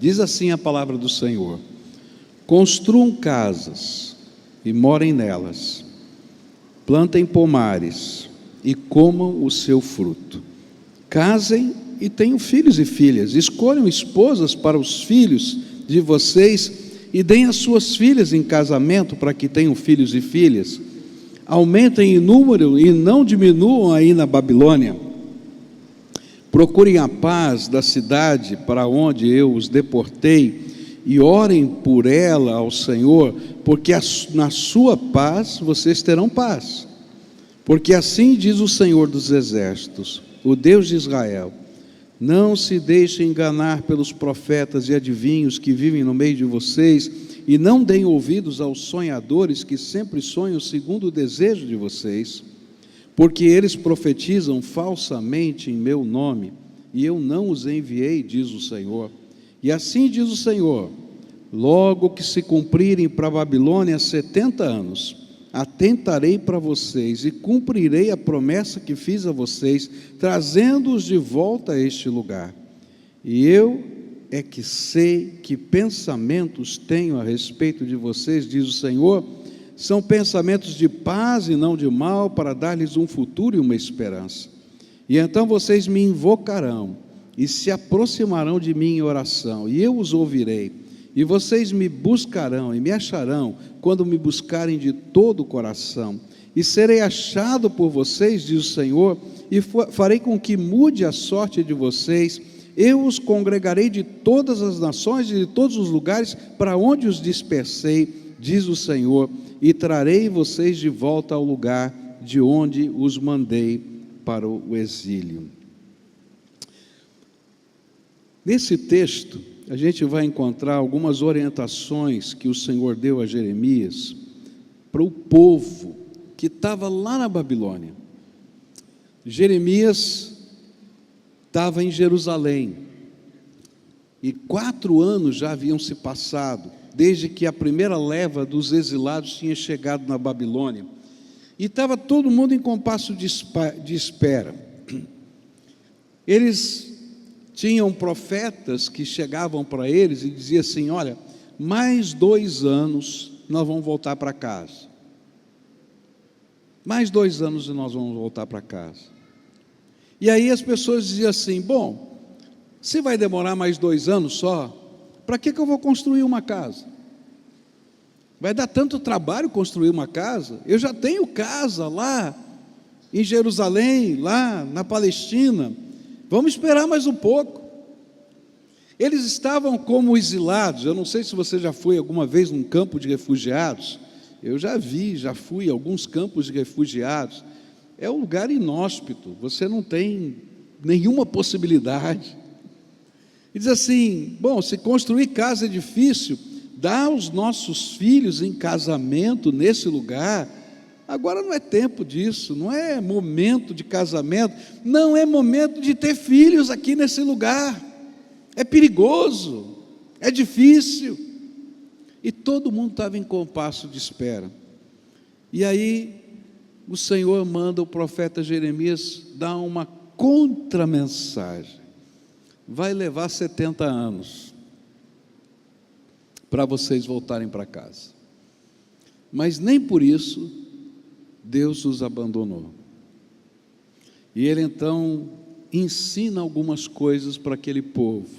Diz assim a palavra do Senhor: construam casas e morem nelas, plantem pomares e comam o seu fruto, casem e tenham filhos e filhas, escolham esposas para os filhos de vocês e deem as suas filhas em casamento para que tenham filhos e filhas. Aumentem em número e não diminuam aí na Babilônia. Procurem a paz da cidade para onde eu os deportei e orem por ela ao Senhor, porque na sua paz vocês terão paz. Porque assim diz o Senhor dos Exércitos, o Deus de Israel: não se deixem enganar pelos profetas e adivinhos que vivem no meio de vocês, e não deem ouvidos aos sonhadores que sempre sonham segundo o desejo de vocês, porque eles profetizam falsamente em meu nome, e eu não os enviei, diz o Senhor. E assim diz o Senhor: logo que se cumprirem para a Babilônia 70 anos, atentarei para vocês e cumprirei a promessa que fiz a vocês, trazendo-os de volta a este lugar. E eu é que sei que pensamentos tenho a respeito de vocês, diz o Senhor, são pensamentos de paz e não de mal, para dar-lhes um futuro e uma esperança. E então vocês me invocarão e se aproximarão de mim em oração, e eu os ouvirei. E vocês me buscarão e me acharão quando me buscarem de todo o coração. E serei achado por vocês, diz o Senhor, e farei com que mude a sorte de vocês. Eu os congregarei de todas as nações e de todos os lugares para onde os dispersei, diz o Senhor, e trarei vocês de volta ao lugar de onde os mandei para o exílio. Nesse texto, a gente vai encontrar algumas orientações que o Senhor deu a Jeremias para o povo que estava lá na Babilônia. Jeremias estava em Jerusalém e 4 anos já haviam se passado desde que a primeira leva dos exilados tinha chegado na Babilônia, e estava todo mundo em compasso de espera. Eles tinham profetas que chegavam para eles e diziam assim: olha, mais 2 anos nós vamos voltar para casa, mais 2 anos e nós vamos voltar para casa. E aí as pessoas diziam assim: bom, se vai demorar mais 2 anos só, para que eu vou construir uma casa? Vai dar tanto trabalho construir uma casa? Eu já tenho casa lá em Jerusalém, lá na Palestina, vamos esperar mais um pouco. Eles estavam como exilados. Eu não sei se você já foi alguma vez num campo de refugiados. Eu já fui a alguns campos de refugiados. É um lugar inóspito, você não tem nenhuma possibilidade. E diz assim: bom, se construir casa é difícil, dá os nossos filhos em casamento nesse lugar. Agora não é tempo disso, não é momento de casamento, não é momento de ter filhos aqui nesse lugar. É perigoso, é difícil. E todo mundo estava em compasso de espera. E aí o Senhor manda o profeta Jeremias dar uma contramensagem: vai levar 70 anos para vocês voltarem para casa, mas nem por isso Deus os abandonou. E ele então ensina algumas coisas para aquele povo,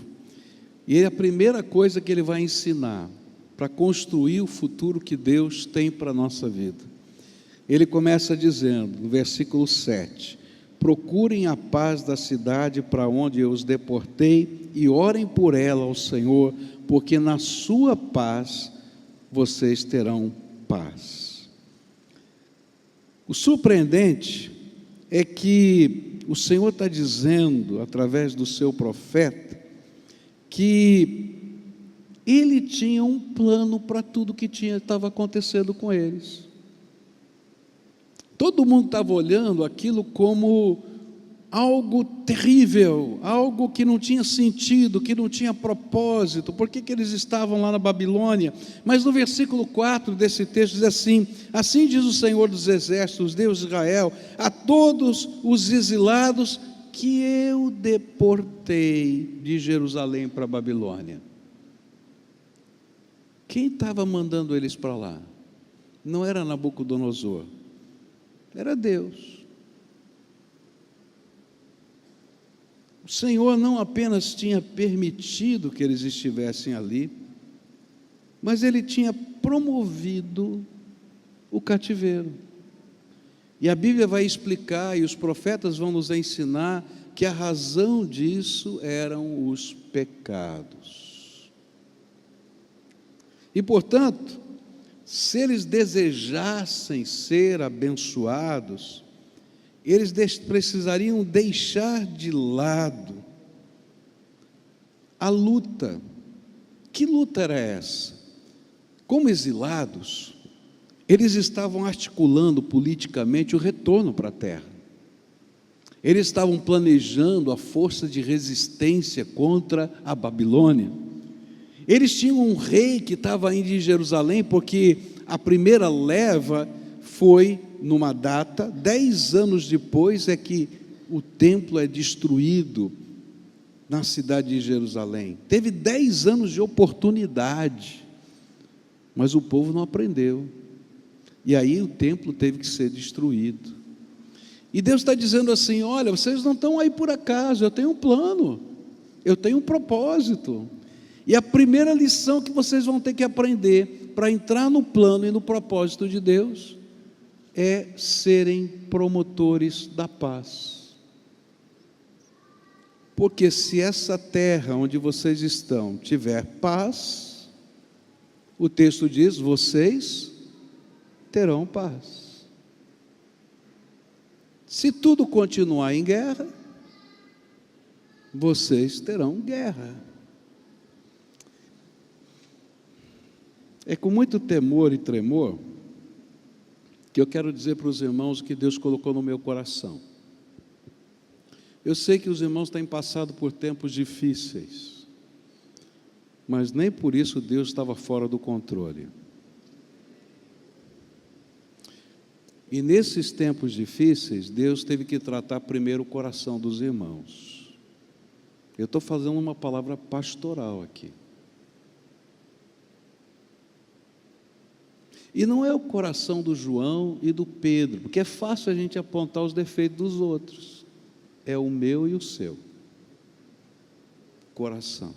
e a primeira coisa que ele vai ensinar para construir o futuro que Deus tem para a nossa vida, ele começa dizendo, no versículo 7, procurem a paz da cidade para onde eu os deportei e orem por ela ao Senhor, porque na sua paz vocês terão paz. O surpreendente é que o Senhor está dizendo, através do seu profeta, que Ele tinha um plano para tudo que estava acontecendo com eles. Todo mundo estava olhando aquilo como algo terrível, algo que não tinha sentido, que não tinha propósito. Por que eles estavam lá na Babilônia? Mas no versículo 4 desse texto diz assim: assim diz o Senhor dos Exércitos, Deus de Israel, a todos os exilados que eu deportei de Jerusalém para a Babilônia. Quem estava mandando eles para lá? Não era Nabucodonosor, era Deus. O Senhor não apenas tinha permitido que eles estivessem ali, mas Ele tinha promovido o cativeiro. E a Bíblia vai explicar, e os profetas vão nos ensinar, que a razão disso eram os pecados. E, portanto, se eles desejassem ser abençoados, eles precisariam deixar de lado a luta. Que luta era essa? Como exilados, eles estavam articulando politicamente o retorno para a terra. Eles estavam planejando a força de resistência contra a Babilônia. Eles tinham um rei que estava indo em Jerusalém, porque a primeira leva foi numa data, 10 anos depois é que o templo é destruído na cidade de Jerusalém. Teve 10 anos de oportunidade, mas o povo não aprendeu. E aí o templo teve que ser destruído. E Deus está dizendo assim: olha, vocês não estão aí por acaso, eu tenho um plano, eu tenho um propósito. E a primeira lição que vocês vão ter que aprender para entrar no plano e no propósito de Deus é serem promotores da paz. Porque se essa terra onde vocês estão tiver paz, o texto diz, vocês terão paz. Se tudo continuar em guerra, vocês terão guerra. É com muito temor e tremor que eu quero dizer para os irmãos o que Deus colocou no meu coração. Eu sei que os irmãos têm passado por tempos difíceis, mas nem por isso Deus estava fora do controle. E nesses tempos difíceis, Deus teve que tratar primeiro o coração dos irmãos. Eu estou fazendo uma palavra pastoral aqui. E não é o coração do João e do Pedro, porque é fácil a gente apontar os defeitos dos outros. É o meu e o seu coração.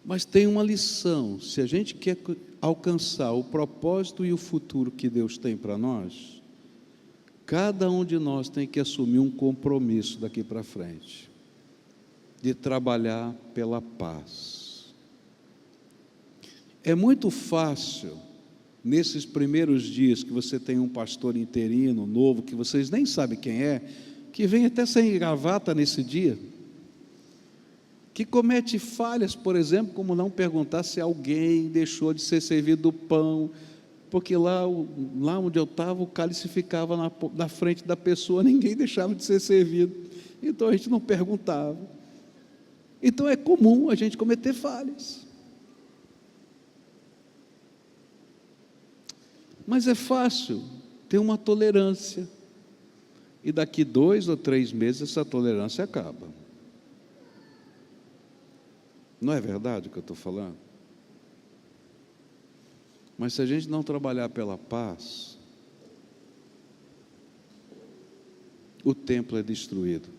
Mas tem uma lição: se a gente quer alcançar o propósito e o futuro que Deus tem para nós, cada um de nós tem que assumir um compromisso daqui para frente, de trabalhar pela paz. É muito fácil, nesses primeiros dias que você tem um pastor interino, novo, que vocês nem sabem quem é, que vem até sem gravata nesse dia, que comete falhas, por exemplo, como não perguntar se alguém deixou de ser servido do pão, porque lá onde eu estava, o cálice ficava na frente da pessoa, ninguém deixava de ser servido, então a gente não perguntava. Então é comum a gente cometer falhas. Mas é fácil ter uma tolerância, e daqui 2 ou 3 meses essa tolerância acaba. Não é verdade o que eu estou falando? Mas se a gente não trabalhar pela paz, o templo é destruído.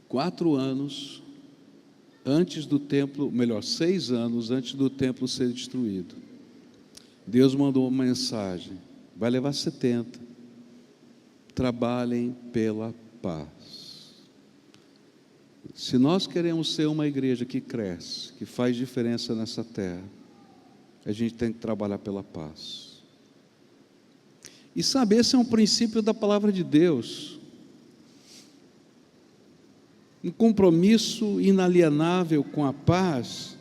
4 anos antes do templo, melhor, 6 anos antes do templo ser destruído, Deus mandou uma mensagem: vai levar 70, trabalhem pela paz. Se nós queremos ser uma igreja que cresce, que faz diferença nessa terra, a gente tem que trabalhar pela paz. E sabe, esse é um princípio da palavra de Deus, um compromisso inalienável com a paz,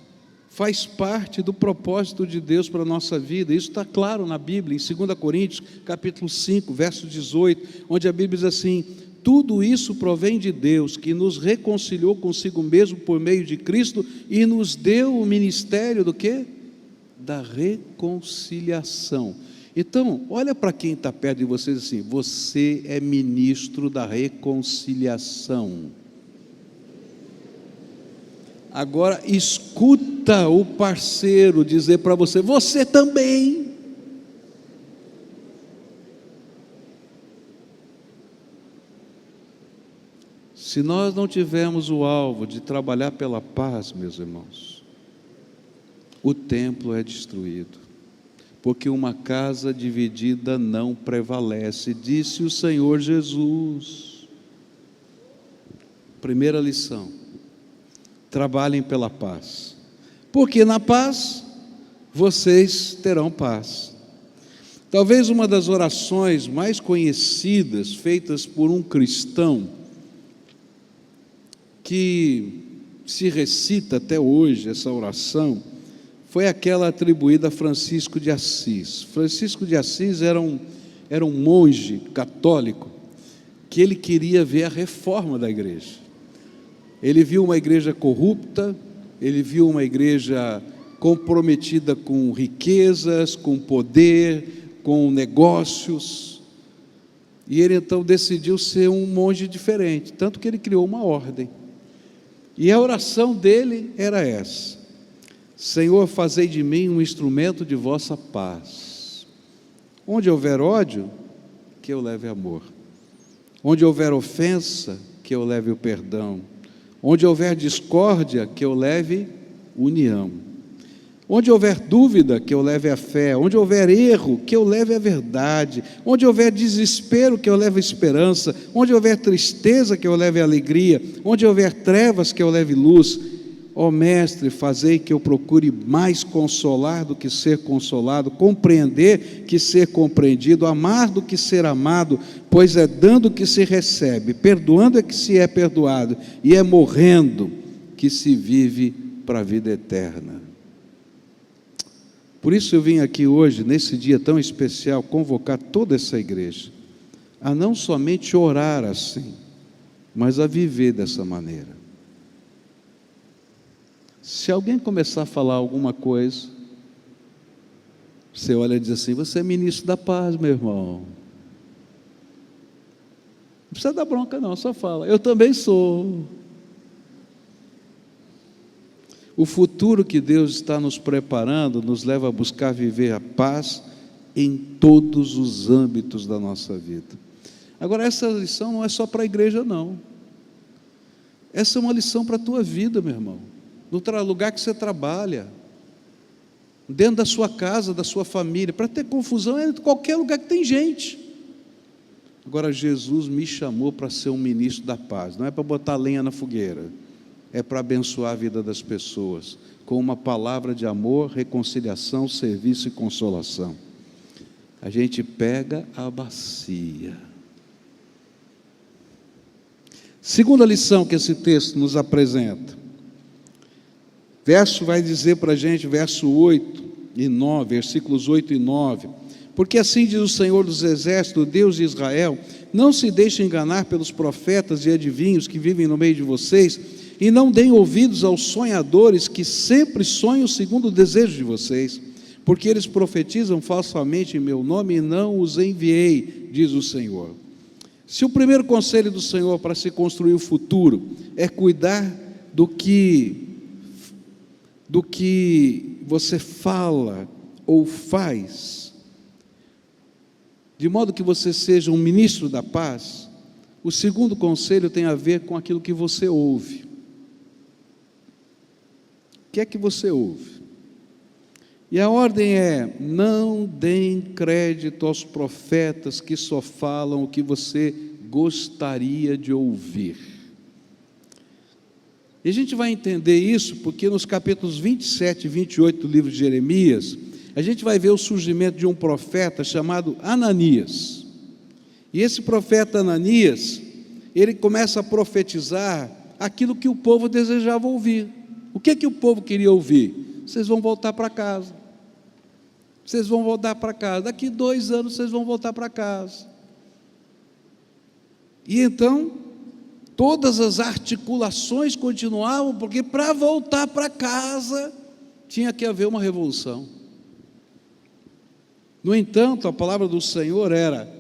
faz parte do propósito de Deus para a nossa vida. Isso está claro na Bíblia, em 2 Coríntios, capítulo 5, verso 18, onde a Bíblia diz assim: tudo isso provém de Deus, que nos reconciliou consigo mesmo por meio de Cristo e nos deu o ministério do quê? Da reconciliação. Então, olha para quem está perto de vocês assim: você é ministro da reconciliação. Agora, escuta adianta o parceiro dizer para você: você também. Se nós não tivermos o alvo de trabalhar pela paz, meus irmãos, o templo é destruído, porque uma casa dividida não prevalece, disse o Senhor Jesus. Primeira lição: trabalhem pela paz, porque na paz vocês terão paz. Talvez uma das orações mais conhecidas feitas por um cristão, que se recita até hoje essa oração, foi aquela atribuída a Francisco de Assis. Francisco de Assis era um monge católico que ele queria ver a reforma da igreja. Ele viu uma igreja corrupta, ele viu uma igreja comprometida com riquezas, com poder, com negócios, e ele então decidiu ser um monge diferente, tanto que ele criou uma ordem. E a oração dele era essa: Senhor, fazei de mim um instrumento de vossa paz. Onde houver ódio, que eu leve amor. Onde houver ofensa, que eu leve o perdão. Onde houver discórdia, que eu leve união. Onde houver dúvida, que eu leve a fé. Onde houver erro, que eu leve a verdade. Onde houver desespero, que eu leve a esperança. Onde houver tristeza, que eu leve a alegria. Onde houver trevas, que eu leve luz. Ó Mestre, fazei que eu procure mais consolar do que ser consolado, compreender que ser compreendido, amar do que ser amado, pois é dando que se recebe, perdoando é que se é perdoado, e é morrendo que se vive para a vida eterna. Por isso eu vim aqui hoje, nesse dia tão especial, convocar toda essa igreja a não somente orar assim, mas a viver dessa maneira. Se alguém começar a falar alguma coisa, você olha e diz assim: você é ministro da paz, meu irmão. Não precisa dar bronca não, só fala: eu também sou. O futuro que Deus está nos preparando nos leva a buscar viver a paz em todos os âmbitos da nossa vida. Agora, essa lição não é só para a igreja, não. Essa é uma lição para a tua vida, meu irmão. No lugar que você trabalha, dentro da sua casa, da sua família. Para ter confusão é em qualquer lugar que tem gente. Agora, Jesus me chamou para ser um ministro da paz. Não é para botar lenha na fogueira, é para abençoar a vida das pessoas, com uma palavra de amor, reconciliação, serviço e consolação. A gente pega a bacia. Segunda lição que esse texto nos apresenta. Verso vai dizer para a gente, verso 8 e 9, versículos 8 e 9. Porque assim diz o Senhor dos Exércitos, Deus de Israel: não se deixem enganar pelos profetas e adivinhos que vivem no meio de vocês, e não deem ouvidos aos sonhadores que sempre sonham segundo o desejo de vocês, porque eles profetizam falsamente em meu nome e não os enviei, diz o Senhor. Se o primeiro conselho do Senhor para se construir o futuro é cuidar do que você fala ou faz, de modo que você seja um ministro da paz, o segundo conselho tem a ver com aquilo que você ouve. O que é que você ouve? E a ordem é: não deem crédito aos profetas que só falam o que você gostaria de ouvir. E a gente vai entender isso porque nos capítulos 27 e 28 do livro de Jeremias, a gente vai ver o surgimento de um profeta chamado Ananias. E esse profeta Ananias, ele começa a profetizar aquilo que o povo desejava ouvir. O que o povo queria ouvir? Vocês vão voltar para casa. Vocês vão voltar para casa. Daqui 2 anos vocês vão voltar para casa. E então, todas as articulações continuavam, porque para voltar para casa tinha que haver uma revolução. No entanto, a palavra do Senhor era: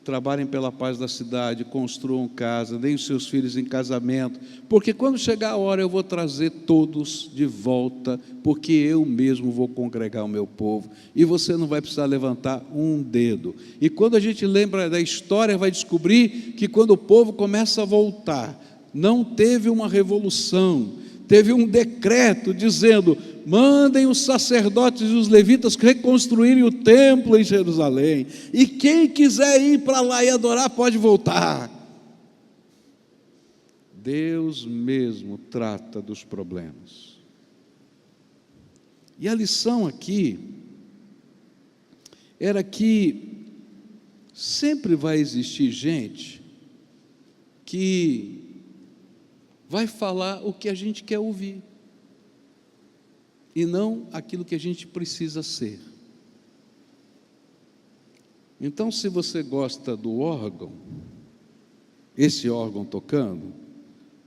trabalhem pela paz da cidade, construam casa, deem os seus filhos em casamento, porque quando chegar a hora eu vou trazer todos de volta, porque eu mesmo vou congregar o meu povo, e você não vai precisar levantar um dedo. E quando a gente lembra da história, vai descobrir que quando o povo começa a voltar, não teve uma revolução, teve um decreto dizendo: mandem os sacerdotes e os levitas reconstruírem o templo em Jerusalém, e quem quiser ir para lá e adorar pode voltar. Deus mesmo trata dos problemas. E a lição aqui era que sempre vai existir gente que vai falar o que a gente quer ouvir, e não aquilo que a gente precisa ser. Então, se você gosta do órgão, esse órgão tocando,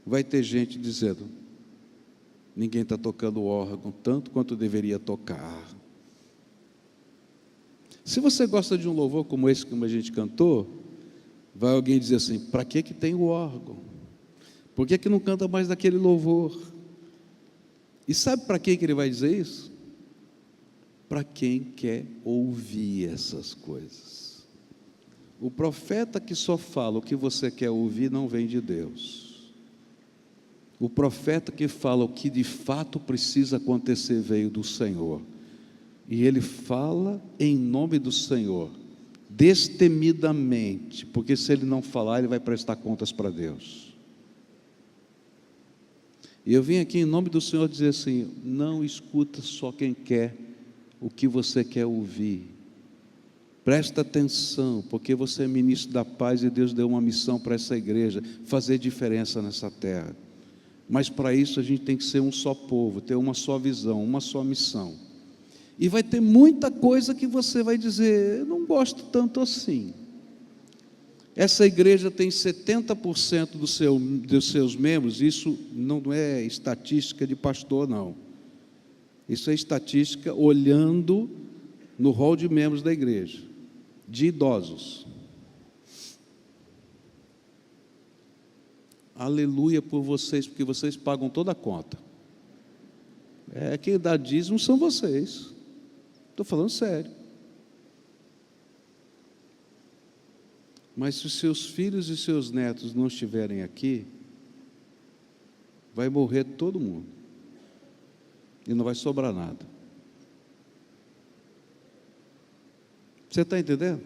vai ter gente dizendo: ninguém está tocando o órgão tanto quanto deveria tocar. Se você gosta de um louvor como esse, como a gente cantou, vai alguém dizer assim: para que tem o órgão? Por que não canta mais daquele louvor? E sabe para quem que ele vai dizer isso? Para quem quer ouvir essas coisas. O profeta que só fala o que você quer ouvir não vem de Deus. O profeta que fala o que de fato precisa acontecer veio do Senhor. E ele fala em nome do Senhor, destemidamente, porque se ele não falar, ele vai prestar contas para Deus. E eu vim aqui em nome do Senhor dizer assim: não escuta só quem quer o que você quer ouvir. Presta atenção, porque você é ministro da paz e Deus deu uma missão para essa igreja, fazer diferença nessa terra. Mas para isso a gente tem que ser um só povo, ter uma só visão, uma só missão. E vai ter muita coisa que você vai dizer: eu não gosto tanto assim. Essa igreja tem 70% dos seus membros, isso não é estatística de pastor, não. Isso é estatística olhando no rol de membros da igreja, de idosos. Aleluia por vocês, porque vocês pagam toda a conta. Quem dá dízimo são vocês. Estou falando sério. Mas se os seus filhos e seus netos não estiverem aqui, vai morrer todo mundo. E não vai sobrar nada. Você está entendendo?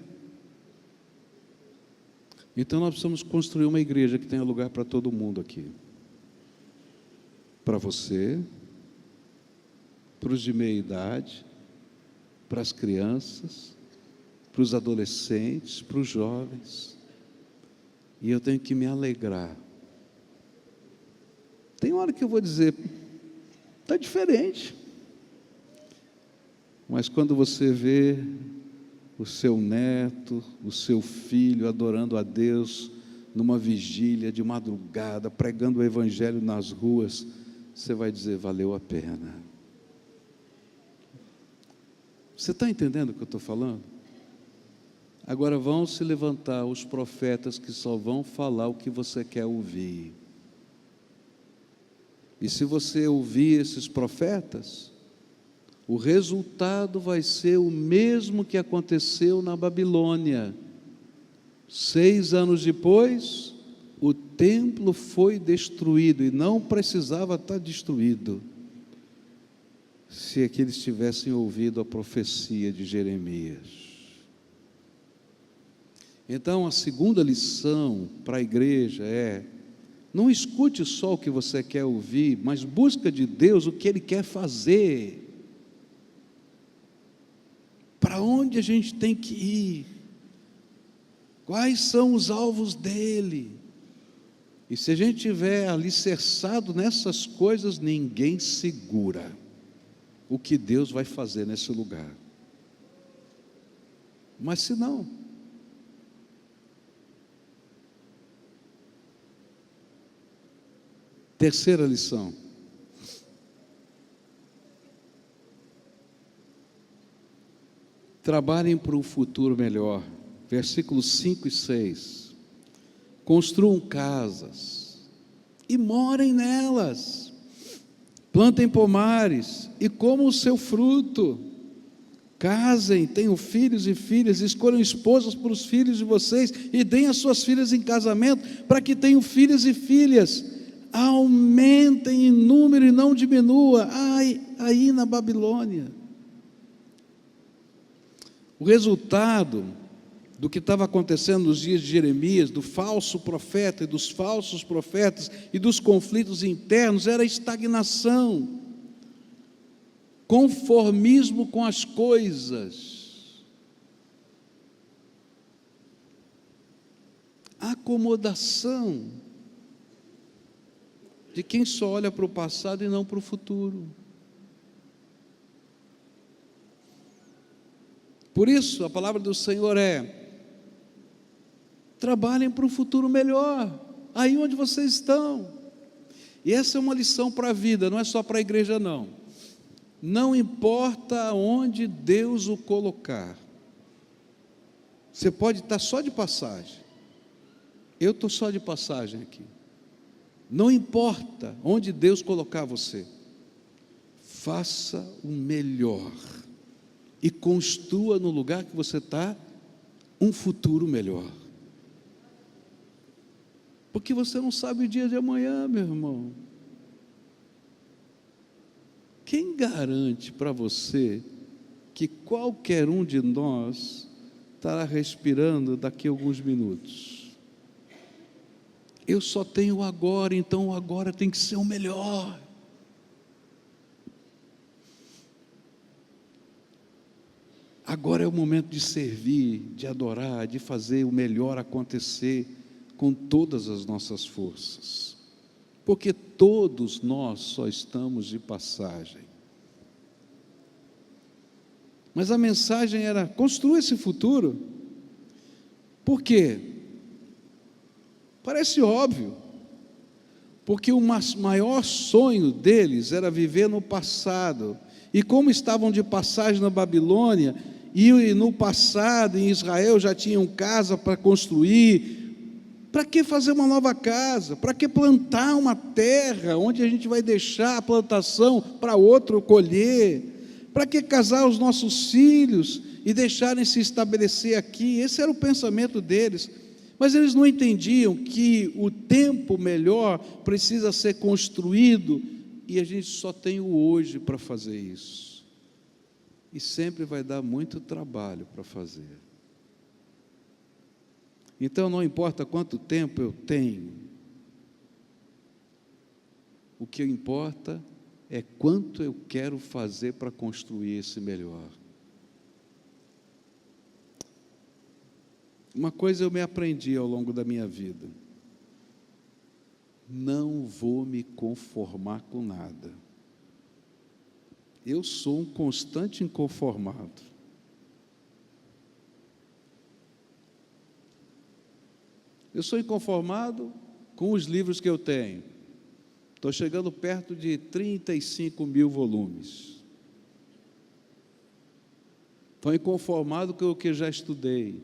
Então nós precisamos construir uma igreja que tenha lugar para todo mundo aqui. Para você, para os de meia idade, para as crianças, para os adolescentes, para os jovens. E eu tenho que me alegrar. Tem hora que eu vou dizer: está diferente. Mas quando você vê o seu neto, o seu filho adorando a Deus numa vigília de madrugada, pregando o evangelho nas ruas, você vai dizer: valeu a pena. Você está entendendo o que eu estou falando? Agora vão se levantar os profetas que só vão falar o que você quer ouvir. E se você ouvir esses profetas, o resultado vai ser o mesmo que aconteceu na Babilônia. 6 anos depois, o templo foi destruído, e não precisava estar destruído, se aqueles tivessem ouvido a profecia de Jeremias. Então, a segunda lição para a igreja é: não escute só o que você quer ouvir, mas busca de Deus o que Ele quer fazer. Para onde a gente tem que ir? Quais são os alvos dEle? E se a gente estiver alicerçado nessas coisas, ninguém segura o que Deus vai fazer nesse lugar. Mas se não, terceira lição: trabalhem para um futuro melhor, versículos 5 e 6. Construam casas e morem nelas, plantem pomares e comam o seu fruto, casem, tenham filhos e filhas, escolham esposas para os filhos de vocês e deem as suas filhas em casamento, para que tenham filhos e filhas, aumentem em número e não diminua. Ai, aí na Babilônia, o resultado do que estava acontecendo nos dias de Jeremias, do falso profeta e dos falsos profetas e dos conflitos internos, era estagnação, conformismo com as coisas, acomodação de quem só olha para o passado e não para o futuro. Por isso, a palavra do Senhor é: trabalhem para um futuro melhor, aí onde vocês estão. E essa é uma lição para a vida, não é só para a igreja não. Não importa onde Deus o colocar, você pode estar só de passagem, eu estou só de passagem aqui. Não importa onde Deus colocar você, faça o melhor e construa no lugar que você está um futuro melhor. Porque você não sabe o dia de amanhã, meu irmão. Quem garante para você que qualquer um de nós estará respirando daqui a alguns minutos? Eu só tenho o agora, então o agora tem que ser o melhor. Agora é o momento de servir, de adorar, de fazer o melhor acontecer com todas as nossas forças, porque todos nós só estamos de passagem. Mas a mensagem era: construa esse futuro. Por quê? Parece óbvio, porque o maior sonho deles era viver no passado, e como estavam de passagem na Babilônia, e no passado em Israel já tinham casa para construir, para que fazer uma nova casa? Para que plantar uma terra onde a gente vai deixar a plantação para outro colher? Para que casar os nossos filhos e deixarem se estabelecer aqui? Esse era o pensamento deles. Mas eles não entendiam que o tempo melhor precisa ser construído, e a gente só tem o hoje para fazer isso. E sempre vai dar muito trabalho para fazer. Então não importa quanto tempo eu tenho, o que importa é quanto eu quero fazer para construir esse melhor. Uma coisa eu me aprendi ao longo da minha vida: não vou me conformar com nada. Eu sou um constante inconformado. Eu sou inconformado com os livros que eu tenho. Estou chegando perto de 35 mil volumes. Estou inconformado com o que já estudei.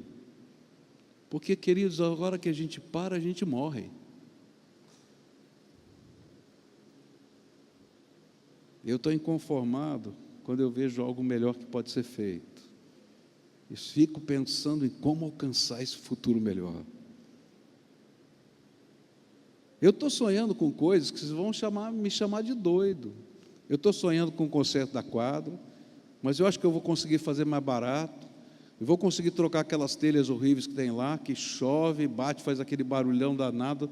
Porque, queridos, agora que a gente para, a gente morre. Eu estou inconformado quando eu vejo algo melhor que pode ser feito. E fico pensando em como alcançar esse futuro melhor. Eu estou sonhando com coisas que vocês vão me chamar de doido. Eu estou sonhando com o conserto da quadra, mas eu acho que eu vou conseguir fazer mais barato. Eu vou conseguir trocar aquelas telhas horríveis que tem lá, que chove, bate, faz aquele barulhão danado,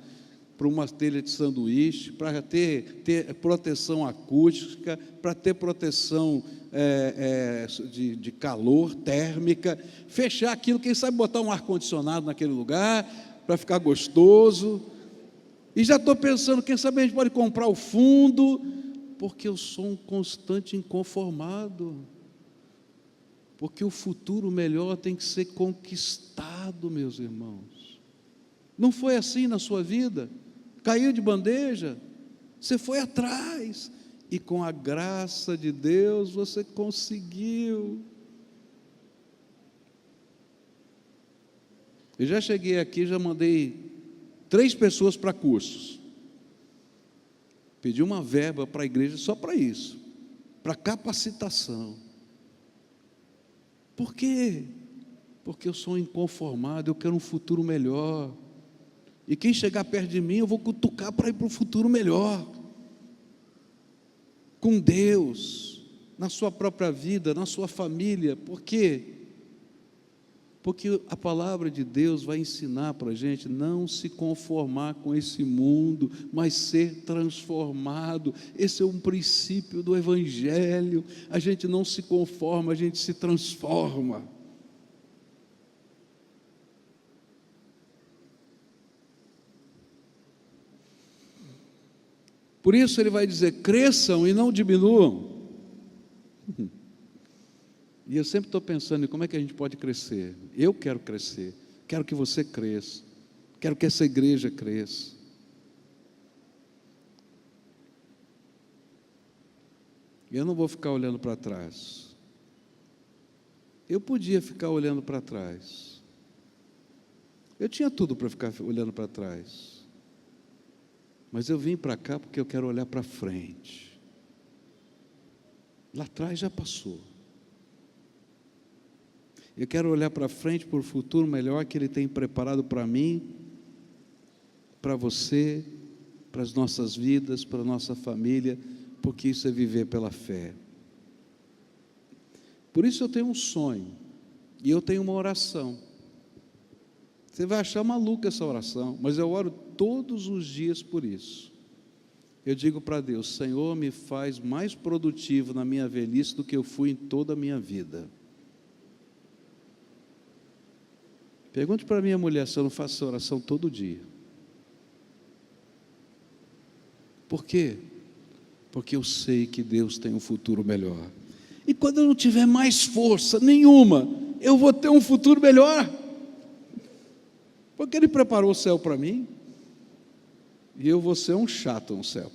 para uma telha de sanduíche, para ter proteção acústica, para ter proteção de calor, térmica, fechar aquilo, quem sabe botar um ar-condicionado naquele lugar, para ficar gostoso. E já estou pensando, quem sabe a gente pode comprar o fundo, porque eu sou um constante inconformado. Porque o futuro melhor tem que ser conquistado, meus irmãos. Não foi assim na sua vida? Caiu de bandeja? Você foi atrás, e com a graça de Deus você conseguiu. Eu já cheguei aqui, já mandei 3 pessoas para cursos. Pedi uma verba para a igreja só para isso, para capacitação. Por quê? Porque eu sou inconformado, eu quero um futuro melhor. E quem chegar perto de mim, eu vou cutucar para ir para um futuro melhor. Com Deus, na sua própria vida, na sua família. Por quê? Porque a palavra de Deus vai ensinar para a gente não se conformar com esse mundo, mas ser transformado. Esse é um princípio do Evangelho. A gente não se conforma, a gente se transforma. Por isso ele vai dizer, cresçam e não diminuam. E eu sempre estou pensando em como é que a gente pode crescer. Eu quero crescer, quero que você cresça, quero que essa igreja cresça. Eu não vou ficar olhando para trás. Eu podia ficar olhando para trás. Eu tinha tudo para ficar olhando para trás. Mas eu vim para cá porque eu quero olhar para frente. Lá atrás já passou. Eu quero olhar para frente, para o futuro melhor que Ele tem preparado para mim, para você, para as nossas vidas, para a nossa família, porque isso é viver pela fé. Por isso eu tenho um sonho, e eu tenho uma oração. Você vai achar maluca essa oração, mas eu oro todos os dias por isso. Eu digo para Deus, Senhor, me faz mais produtivo na minha velhice do que eu fui em toda a minha vida. Pergunte para minha mulher se eu não faço essa oração todo dia. Por quê? Porque eu sei que Deus tem um futuro melhor. E quando eu não tiver mais força nenhuma, eu vou ter um futuro melhor. Porque Ele preparou o céu para mim. E eu vou ser um chato no céu.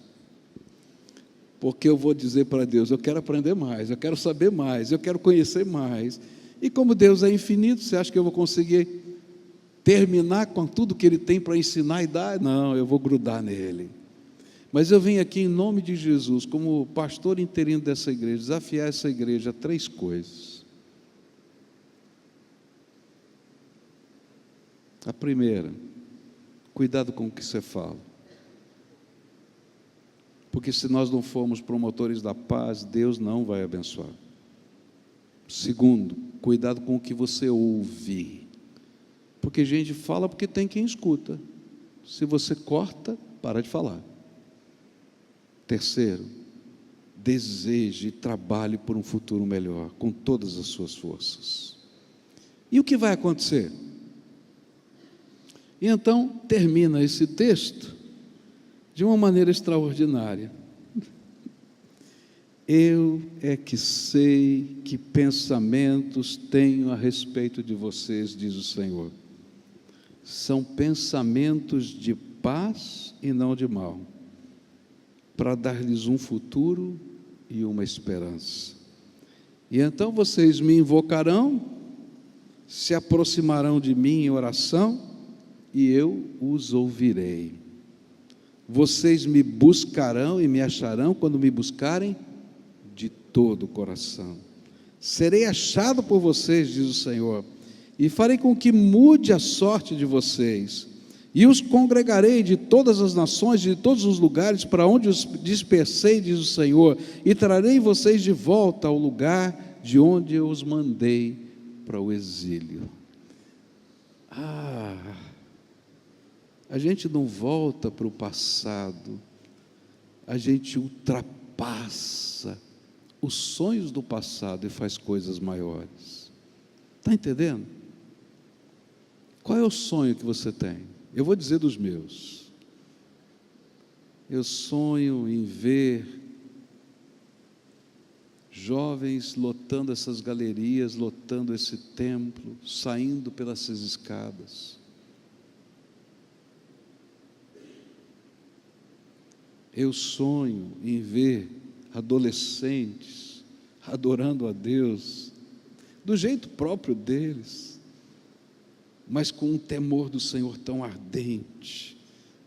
Porque eu vou dizer para Deus, eu quero aprender mais, eu quero saber mais, eu quero conhecer mais. E como Deus é infinito, você acha que eu vou conseguir terminar com tudo que Ele tem para ensinar e dar? Não, eu vou grudar nele. Mas eu vim aqui em nome de Jesus, como pastor interino dessa igreja, desafiar essa igreja a 3 coisas. A primeira, cuidado com o que você fala. Porque se nós não formos promotores da paz, Deus não vai abençoar. Segundo, cuidado com o que você ouve. Porque gente fala porque tem quem escuta. Se você corta, para de falar. Terceiro, deseje e trabalhe por um futuro melhor, com todas as suas forças. E o que vai acontecer? E então, termina esse texto de uma maneira extraordinária. Eu é que sei que pensamentos tenho a respeito de vocês, diz o Senhor. São pensamentos de paz e não de mal, para dar-lhes um futuro e uma esperança. E então vocês me invocarão, se aproximarão de mim em oração, e eu os ouvirei. Vocês me buscarão e me acharão quando me buscarem de todo o coração. Serei achado por vocês, diz o Senhor, e farei com que mude a sorte de vocês, e os congregarei de todas as nações, de todos os lugares para onde os dispersei, diz o Senhor, e trarei vocês de volta ao lugar de onde eu os mandei para o exílio. A gente não volta para o passado, a gente ultrapassa os sonhos do passado e faz coisas maiores. Está entendendo? Qual é o sonho que você tem? Eu vou dizer dos meus. Eu sonho em ver jovens lotando essas galerias, lotando esse templo, saindo pelas escadas. Eu sonho em ver adolescentes adorando a Deus do jeito próprio deles, mas com um temor do Senhor tão ardente,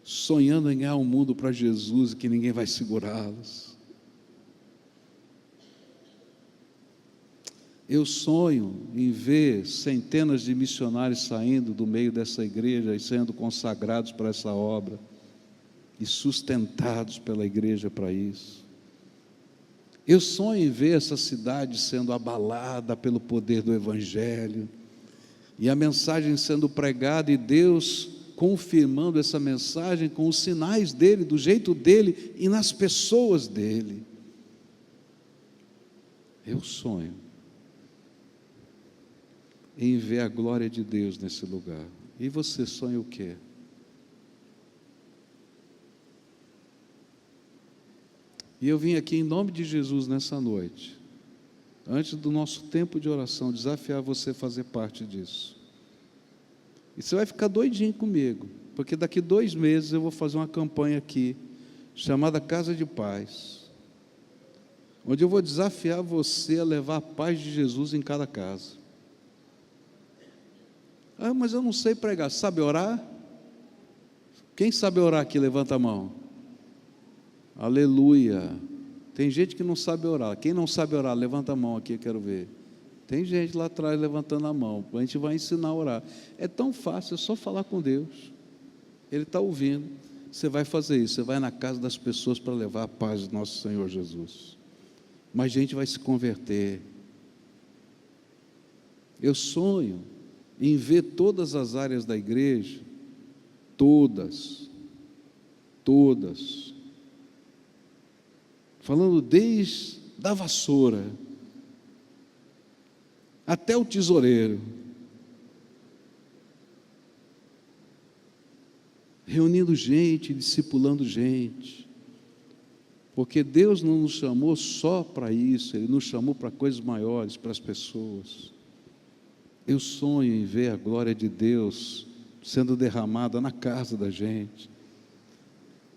sonhando em ganhar o mundo para Jesus e que ninguém vai segurá-los. Eu sonho em ver centenas de missionários saindo do meio dessa igreja e sendo consagrados para essa obra e sustentados pela igreja para isso. Eu sonho em ver essa cidade sendo abalada pelo poder do Evangelho e a mensagem sendo pregada e Deus confirmando essa mensagem com os sinais dele, do jeito dele e nas pessoas dele. Eu sonho em ver a glória de Deus nesse lugar. E você sonha o quê? E eu vim aqui em nome de Jesus nessa noite, antes do nosso tempo de oração, desafiar você a fazer parte disso. E você vai ficar doidinho comigo, porque daqui 2 meses eu vou fazer uma campanha aqui, chamada Casa de Paz, onde eu vou desafiar você a levar a paz de Jesus em cada casa. Ah, mas eu não sei pregar. Sabe orar? Quem sabe orar aqui, levanta a mão. Aleluia. Tem gente que não sabe orar. Quem não sabe orar, levanta a mão aqui, eu quero ver. Tem gente lá atrás levantando a mão. A gente vai ensinar a orar. É tão fácil, é só falar com Deus. Ele está ouvindo. Você vai fazer isso, você vai na casa das pessoas para levar a paz do nosso Senhor Jesus. Mas gente vai se converter. Eu sonho em ver todas as áreas da igreja, todas, falando desde da vassoura até o tesoureiro, reunindo gente, discipulando gente, porque Deus não nos chamou só para isso, Ele nos chamou para coisas maiores, para as pessoas. Eu sonho em ver a glória de Deus sendo derramada na casa da gente.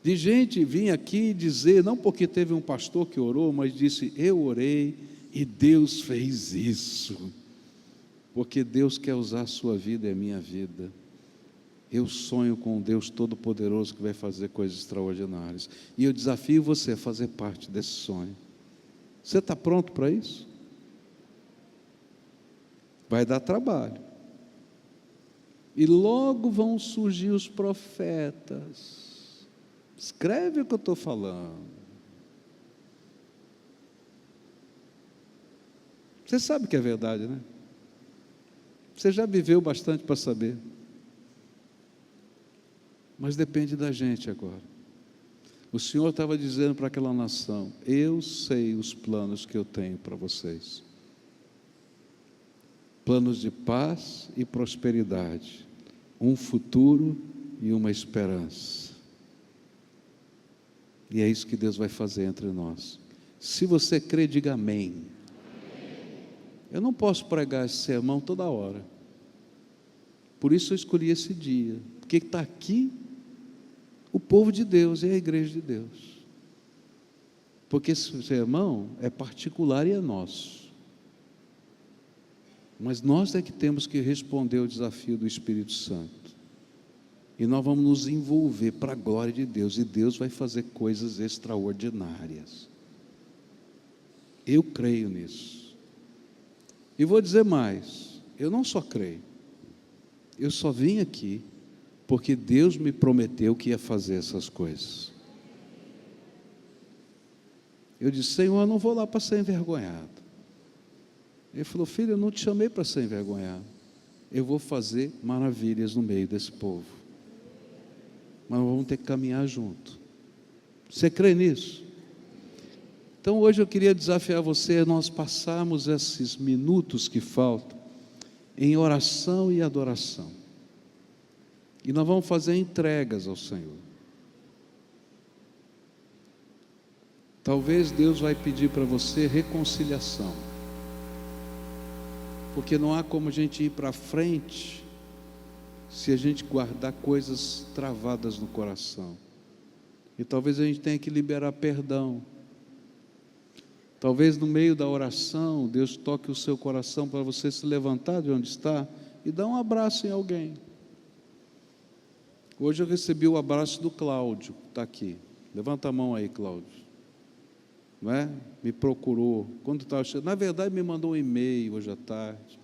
De gente vir aqui dizer, não porque teve um pastor que orou, mas disse, eu orei e Deus fez isso. Porque Deus quer usar a sua vida e a minha vida. Eu sonho com um Deus Todo-Poderoso que vai fazer coisas extraordinárias. E eu desafio você a fazer parte desse sonho. Você está pronto para isso? Vai dar trabalho. E logo vão surgir os profetas. Escreve o que eu estou falando. Você sabe que é verdade, né? Você já viveu bastante para saber. Mas depende da gente agora. O Senhor estava dizendo para aquela nação, eu sei os planos que eu tenho para vocês. Planos de paz e prosperidade, um futuro e uma esperança. E é isso que Deus vai fazer entre nós. Se você crê, diga amém. Eu não posso pregar esse sermão toda hora. Por isso eu escolhi esse dia. Porque está aqui o povo de Deus e a igreja de Deus. Porque esse sermão é particular e é nosso. Mas nós é que temos que responder ao desafio do Espírito Santo. E nós vamos nos envolver para a glória de Deus. E Deus vai fazer coisas extraordinárias. Eu creio nisso. E vou dizer mais. Eu não só creio. Eu só vim aqui porque Deus me prometeu que ia fazer essas coisas. Eu disse, Senhor, eu não vou lá para ser envergonhado. Ele falou, filho, eu não te chamei para ser envergonhado. Eu vou fazer maravilhas no meio desse povo. Mas nós vamos ter que caminhar junto. Você crê nisso? Então hoje eu queria desafiar você a nós passarmos esses minutos que faltam em oração e adoração. E nós vamos fazer entregas ao Senhor. Talvez Deus vai pedir para você reconciliação. Porque não há como a gente ir para frente se a gente guardar coisas travadas no coração. E talvez a gente tenha que liberar perdão. Talvez no meio da oração, Deus toque o seu coração para você se levantar de onde está e dá um abraço em alguém. Hoje eu recebi o abraço do Cláudio, que está aqui. Levanta a mão aí, Cláudio. Não é? Me procurou. Quando estava chegando, na verdade, me mandou um e-mail hoje à tarde.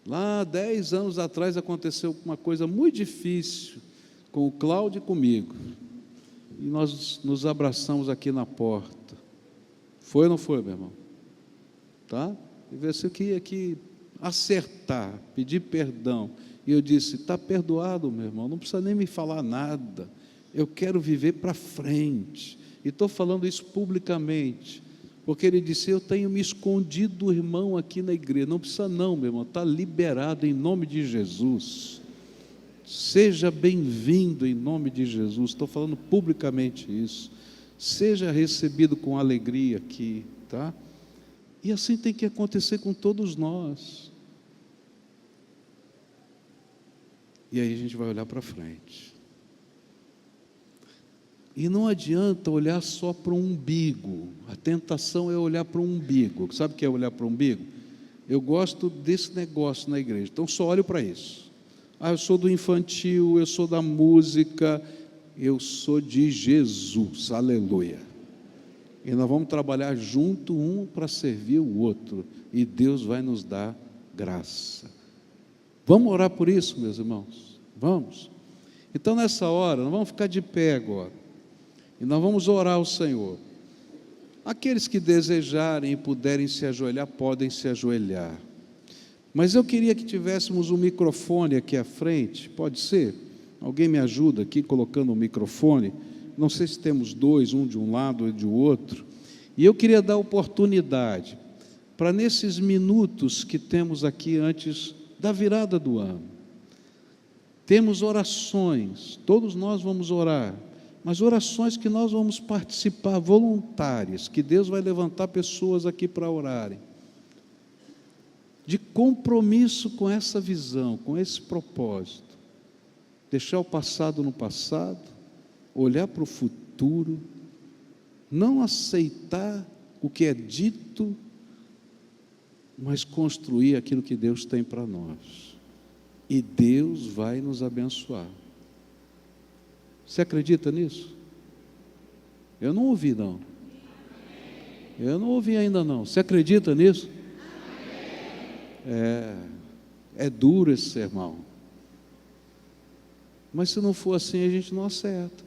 Lá, 10 anos atrás, aconteceu uma coisa muito difícil com o Cláudio e comigo. E nós nos abraçamos aqui na porta. Foi ou não foi, meu irmão? Tá? E você queria aqui acertar, pedir perdão. E eu disse, está perdoado, meu irmão, não precisa nem me falar nada. Eu quero viver para frente. E estou falando isso publicamente. Porque ele disse, eu tenho me escondido do irmão aqui na igreja. Não precisa não, meu irmão, está liberado em nome de Jesus. Seja bem-vindo em nome de Jesus. Estou falando publicamente isso. Seja recebido com alegria aqui, tá? E assim tem que acontecer com todos nós. E aí a gente vai olhar para frente. E não adianta olhar só para o umbigo. A tentação é olhar para o umbigo. Sabe o que é olhar para o umbigo? Eu gosto desse negócio na igreja, então só olho para isso. Eu sou do infantil, eu sou da música, eu sou de Jesus, aleluia. E nós vamos trabalhar junto, um para servir o outro, e Deus vai nos dar graça. Vamos orar por isso, meus irmãos? Vamos? Então, nessa hora, nós vamos ficar de pé agora, e nós vamos orar ao Senhor. Aqueles que desejarem e puderem se ajoelhar, podem se ajoelhar. Mas eu queria que tivéssemos um microfone aqui à frente, pode ser? Alguém me ajuda aqui colocando o microfone? Não sei se temos dois, um de um lado e de outro. E eu queria dar oportunidade para, nesses minutos que temos aqui antes da virada do ano, temos orações, todos nós vamos orar, mas orações que nós vamos participar, voluntárias, que Deus vai levantar pessoas aqui para orarem, de compromisso com essa visão, com esse propósito, deixar o passado no passado, olhar para o futuro, não aceitar o que é dito, mas construir aquilo que Deus tem para nós, e Deus vai nos abençoar. Você acredita nisso? Eu não ouvi não. Eu não ouvi ainda não. Você acredita nisso? É duro esse sermão. Mas se não for assim, a gente não acerta.